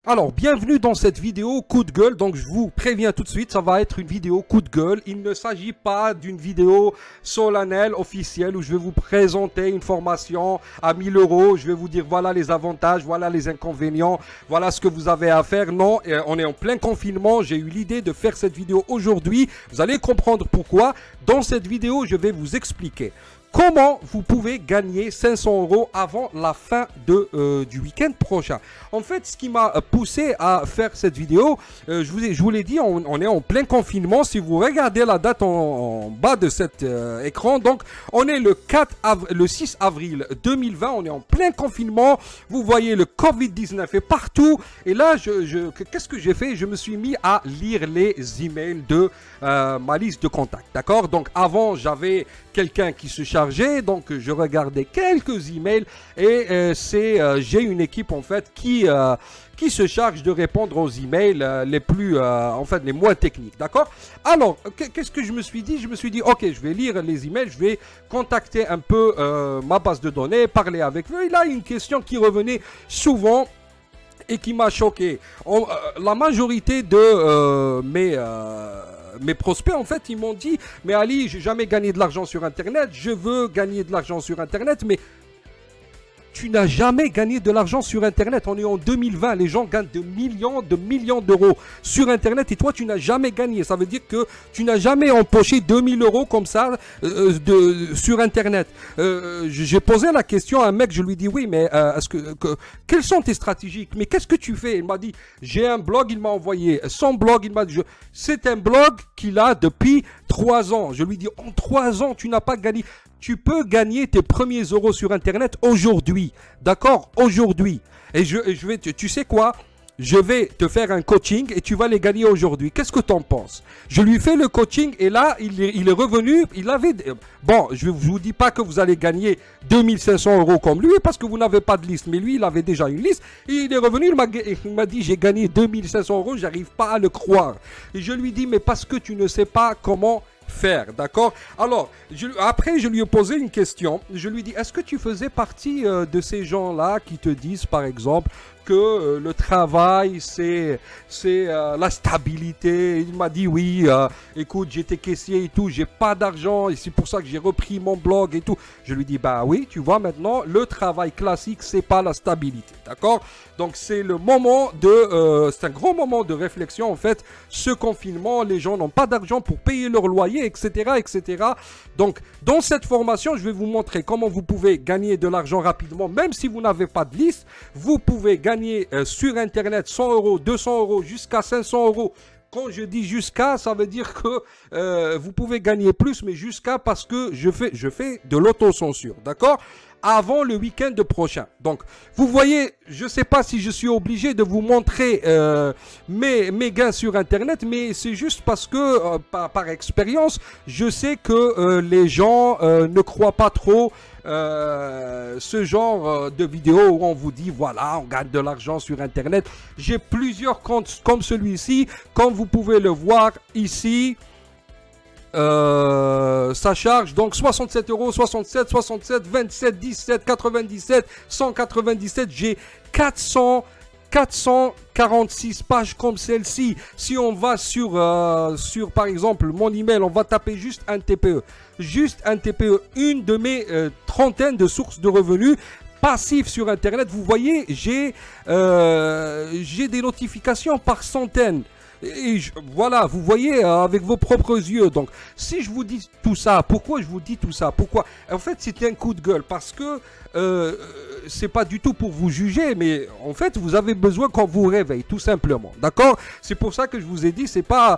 Alors, bienvenue dans cette vidéo coup de gueule. Donc, je vous préviens tout de suite, ça va être une vidéo coup de gueule. Il ne s'agit pas d'une vidéo solennelle, officielle, où je vais vous présenter une formation à 1000 euros. Je vais vous dire, voilà les avantages, voilà les inconvénients, voilà ce que vous avez à faire. Non, on est en plein confinement. J'ai eu l'idée de faire cette vidéo aujourd'hui. Vous allez comprendre pourquoi. Dans cette vidéo, je vais vous expliquer comment vous pouvez gagner 500 euros avant la fin du week-end prochain. En fait, ce qui m'a poussé à faire cette vidéo, je vous l'ai dit, on est en plein confinement. Si vous regardez la date en bas de cet écran, donc on est le 6 avril 2020, on est en plein confinement. Vous voyez, le Covid-19 est partout. Et là, qu'est-ce que j'ai fait? Je me suis mis à lire les emails de ma liste de contacts. D'accord? Donc avant, j'avais quelqu'un qui se chargeait, donc je regardais quelques emails et j'ai une équipe en fait qui se charge de répondre aux emails les plus, en fait, les moins techniques, d'accord? Alors, qu'est-ce que je me suis dit? Je me suis dit, ok, je vais lire les emails, je vais contacter un peu ma base de données, parler avec eux. Et là, une question qui revenait souvent et qui m'a choqué. La majorité de mes prospects, en fait, ils m'ont dit, mais Ali, j'ai jamais gagné de l'argent sur Internet, je veux gagner de l'argent sur Internet, mais tu n'as jamais gagné de l'argent sur Internet. On est en 2020, les gens gagnent de millions d'euros sur Internet et toi, tu n'as jamais gagné. Ça veut dire que tu n'as jamais empoché 2000 euros comme ça sur Internet. J'ai posé la question à un mec, je lui dis, oui, mais quelles sont tes stratégies? Mais qu'est-ce que tu fais? Il m'a dit, j'ai un blog, il m'a envoyé son blog, il m'a dit, c'est un blog qu'il a depuis 3 ans. Je lui dis, en 3 ans, tu n'as pas gagné. Tu peux gagner tes premiers euros sur Internet aujourd'hui. D'accord? Aujourd'hui. Et tu sais quoi? Je vais te faire un coaching et tu vas les gagner aujourd'hui. Qu'est-ce que tu en penses? Je lui fais le coaching et là, il est revenu. Il avait... Bon, je ne vous dis pas que vous allez gagner 2500 euros comme lui parce que vous n'avez pas de liste. Mais lui, il avait déjà une liste. Et il est revenu, il m'a dit, j'ai gagné 2500 euros, j'arrive pas à le croire. Et je lui dis, mais parce que tu ne sais pas comment faire, d'accord? Alors, après, je lui ai posé une question. Je lui ai dit, est-ce que tu faisais partie de ces gens-là qui te disent, par exemple, que le travail, c'est la stabilité? Il m'a dit, oui, écoute, j'étais caissier et tout, j'ai pas d'argent, et c'est pour ça que j'ai repris mon blog et tout. Je lui dis, bah oui, tu vois, maintenant, le travail classique, c'est pas la stabilité, d'accord? Donc, c'est le moment c'est un grand moment de réflexion, en fait. Ce confinement, les gens n'ont pas d'argent pour payer leur loyer, etc., etc. Donc, dans cette formation, je vais vous montrer comment vous pouvez gagner de l'argent rapidement, même si vous n'avez pas de liste. Vous pouvez gagner sur Internet 100 euros, 200 euros, jusqu'à 500 euros. Quand je dis jusqu'à, ça veut dire que vous pouvez gagner plus, mais jusqu'à, parce que je fais de l'autocensure, d'accord? Avant le week-end prochain. Donc, vous voyez, je ne sais pas si je suis obligé de vous montrer mes gains sur Internet, mais c'est juste parce que, par expérience, je sais que les gens ne croient pas trop ce genre de vidéo où on vous dit, voilà, on gagne de l'argent sur Internet. J'ai plusieurs comptes comme celui-ci, comme vous pouvez le voir ici. Ça charge donc 67 euros, 67, 27, 17, 97, 197. J'ai 446 pages comme celle-ci. Si on va sur par exemple mon email, on va taper juste un TPE. Juste un TPE, une de mes trentaines de sources de revenus passifs sur Internet. Vous voyez, j'ai des notifications par centaines. Et voilà, vous voyez avec vos propres yeux. Donc, si je vous dis tout ça, pourquoi je vous dis tout ça? Pourquoi? En fait, c'est un coup de gueule parce que c'est pas du tout pour vous juger, mais en fait, vous avez besoin qu'on vous réveille, tout simplement. D'accord? C'est pour ça que je vous ai dit, c'est pas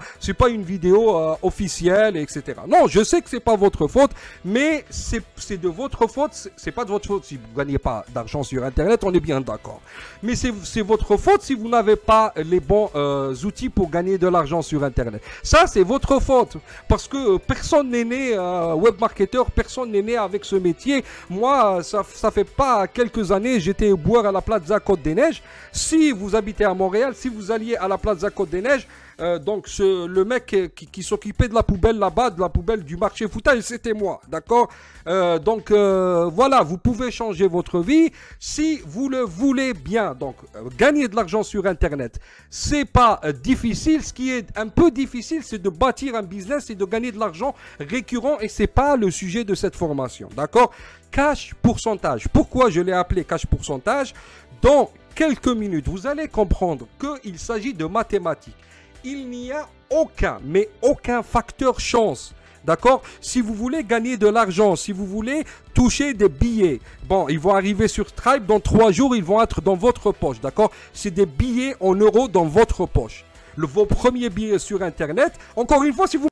une vidéo officielle, etc. Non, je sais que c'est pas votre faute, mais c'est de votre faute. C'est pas de votre faute si vous gagnez pas d'argent sur Internet, on est bien d'accord. Mais c'est votre faute si vous n'avez pas les bons outils pour gagner de l'argent sur Internet. Ça, c'est votre faute. Parce que personne n'est né web marketer, personne n'est né avec ce métier. Moi, ça fait pas quelques années, j'étais boire à la Plaza Côte des Neiges. Si vous habitez à Montréal, si vous alliez à la Plaza Côte des Neiges, Donc le mec qui s'occupait de la poubelle là-bas, de la poubelle du marché foutage, c'était moi, d'accord. Donc voilà, vous pouvez changer votre vie si vous le voulez bien. Donc gagner de l'argent sur Internet, c'est pas difficile. Ce qui est un peu difficile, c'est de bâtir un business et de gagner de l'argent récurrent, et c'est pas le sujet de cette formation, d'accord. Cash pourcentage. Pourquoi je l'ai appelé cash pourcentage? Dans quelques minutes, vous allez comprendre qu'il s'agit de mathématiques. Il n'y a aucun, mais aucun facteur chance. D'accord? Si vous voulez gagner de l'argent, si vous voulez toucher des billets, bon, ils vont arriver sur Stripe, dans 3 jours, ils vont être dans votre poche. D'accord? C'est des billets en euros dans votre poche. Vos premiers billets sur Internet, encore une fois, si vous